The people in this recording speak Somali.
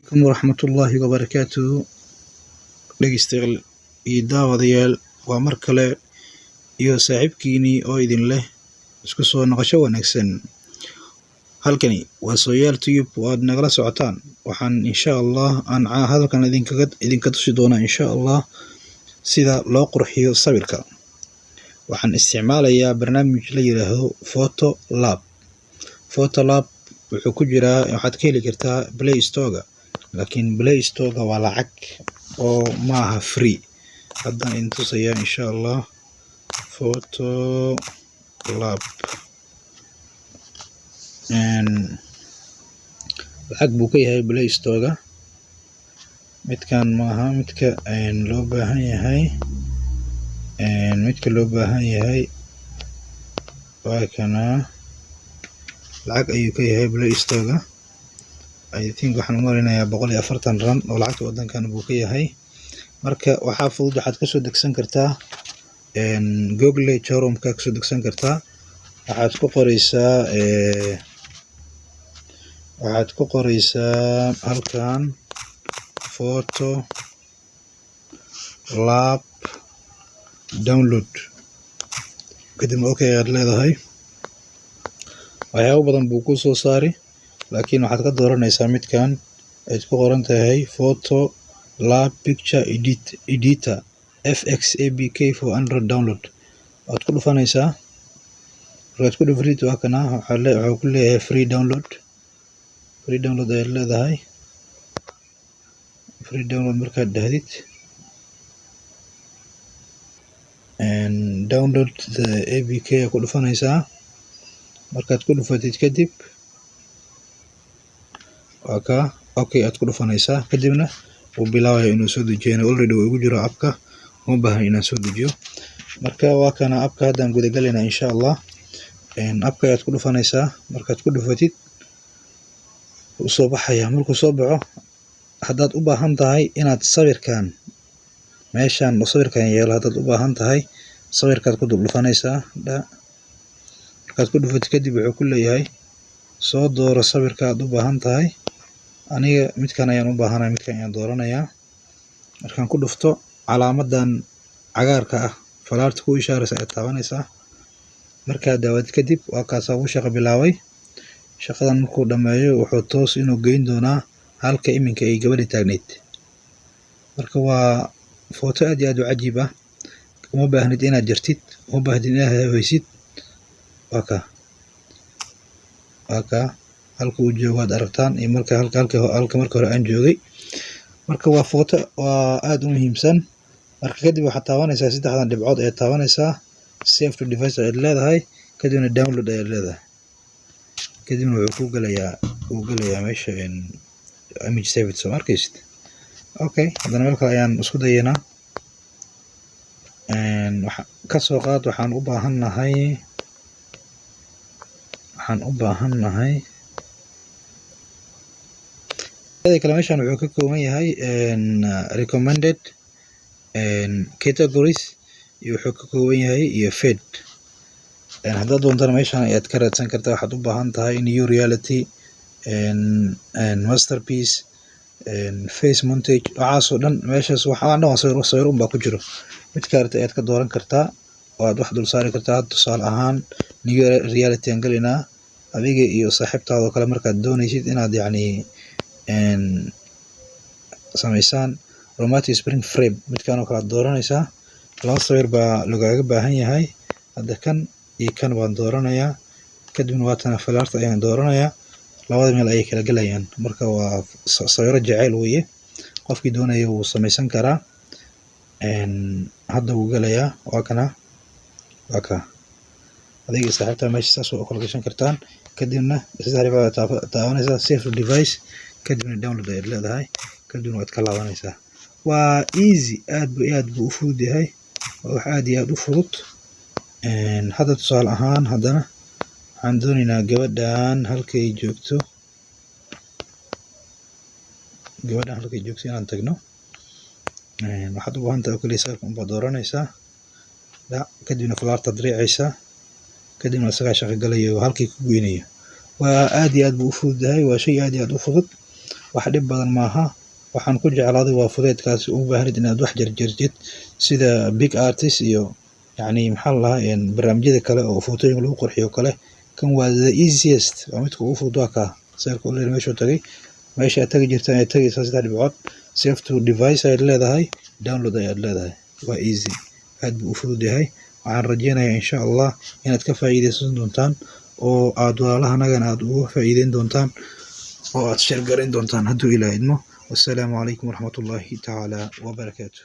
عليكم ورحمة الله وبركاته dhegeystayaal iyo daawadayaal waa mar kale iyo saaxiibkiinii oo idin leh isku soo noqosho wanaagsan. Halkani waa Sooyaal Tube oo aad nagala socotaan. Waxaan insha Allah aan hadalkan idinka tusi doonaa insha Allah sida loo qurxiyo sawirka. Waxaan isticmaalayaa barnaamij la yiraahdo Photolab wuxuu ku jiraa waxaad ka heli kartaa Play Store laakiin Play Store waa lacag oo maaha free. Haddaan idin tusayaa insha Allah Photolab lacag buu ka yahay Play Store midkan maaha midka loo baahan yahay waa kana lacag ayuu ka yahay Play Store. I think waxaan u maleynayaa $140 oo lacagta wadankan buu ka yahay. Marka waxaa fudud waxaad ka soo degsan kartaa Google Chrome ka soo degsan kartaa. Waxaad ku qoraysaa halkan Photolab download kadib okay aad leedahay. Waxyaabo badan buu ku soo saari laakiin waxaad ka dooranaysaa midkan ay ku qoran tahay Photolab Picture Editor FXABK for Android download. Waad ku dhufanaysaa markaad ku dhufatid waa kana waxaa ku leeyahay free download ayaad leedahay. Free download markaad dhahdid download the APK ku dhufanaysaa. Markaad ku dhufatid kadib waa ka okay aad ku dhufanaysaa kadibna wuu bilaabaya inuu soo dejiyo. Already wuu igu jiro appka uma baahan inaan soo dejiyo. Marka waa kana appka haddaan guda galaynaa insha Allah. Appka ayaad ku dhufanaysaa. Markaad ku dhufatid wuu soo baxaya. Markuu soo baxo haddaad u baahan tahay inaad sawirkan meeshan oo sawirkan yeelo haddaad u baahan tahay sawirkaad ku dhufanaysaa. Markaad ku dhufatid kadib wuxuu ku leeyahay soo dooro sawirka aad u baahan tahay. Aniga midkan ayaan u baahanahay, midkan ayaan dooranayaa. Markaan ku dhufto calaamadan cagaarka ah falaarta ku ishaaraysa aad taabanaysaa. Markaad daawad kadib waa kaas uu shaqo bilaabay. Shaqadan markuu dhameeyo wuxuu toos inuu geyn doonaa halka iminka ay gabadhi taagneyd. Marka waa photo aad iyo aad u cajiib ah. Uma baahnid inaad jartid, uma baahnid inaad haweysid. Waa ka halka uu joogo aad aragtaan iyo marka marka hore aan joogay. Marka waa photo waa aad u muhiimsan. Marka kadib waxaad taabanaysaa saddexdan dhibcood ayaad taabanaysaa. Save to device ayaad leedahay kadibna download ayaad leedahay. kadibna wuxuu ku galayaa meesha image save it soo arkaysid. Okay haddana meel kale ayaan isku dayaynaa. Ka soo qaad waxaan u baahannahay kala meeshan wuxuu ka kooban yahay recommended categories iyo wuxuu ka kooban yahay iyo fade. Haddaad doontana meeshan ayaad ka raadsan kartaa. Waxaad u baahan tahay new reality masterpiece face montage waxaasoo dhan meeshaas waxaan dhan sawir unbaa ku jiro. mid kaarta ayaad ka dooran kartaa oo aad wax dul saari kartaa. Tusaale ahaan new reality aan galaynaa adiga iyo saaxiibtaada kale markaad doonaysid inaad yacni samaysaan romantic spring frame midkan oo kale aad dooranaysaa. laba sawir baa lagaaga baahan yahay. hadda kan iyo kan baan dooranayaa kadibna waatana falaarta ayaan dooranayaa. labada meel ayay kala galayaan. Marka waa sawiro jacayl weeye. qofkii doonaya wuu samaysan karaa. hadda wuu galayaa waa ka adiga saaxiibta meesha saas oo kala gashan kartaan. kadibna taabanaysaa save to device kadibna download ayaad leedahay kadibna waad ka laabanaysaa. waa easy aad buu u fudud yahay. waa wax aad iyo aad u fudud. hadda tusaale ahaan haddana waxaan doonaynaa gabadhan halkay joogto inaan tagno. waxaad u baahan tahay oo kaliya sawirka unbaad dooranaysaa kadibna falaartaad riixaysaa kadibna isagaa shaqo galayo halkii ku goynayo. waa aad iyo aad buu u fudud yahay. waa shay aad iyo aad u fudud wax dhib badan maaha. waxaan ku jeclaaday waa fudeedkaasi u baahnid inaad wax jarjartid sida big artist iyo yacni maxaa la lahaa barnaamijyada kale oo footooyinka lagu qurxiyo kale. kan waa the easiest, waa midka ugu fudud. waa kaa sawirka already meeshuu tagay, meesha aad tagi jirtaan ayaad tagaysaa 3 dhibcood. save to device ayaad leedahay, download ayaad leedahay. waa easy, aad buu u fudud yahay. waxaan rajeynayaa insha allah inaad ka faa'iideysan doontaan oo aad walaalahanagan aad uga faa'iideyn doontaan oo aad share gareyn doontaan hadduu ilaahay idmo. والسلام عليكم ورحمة الله تعالى وبركاته.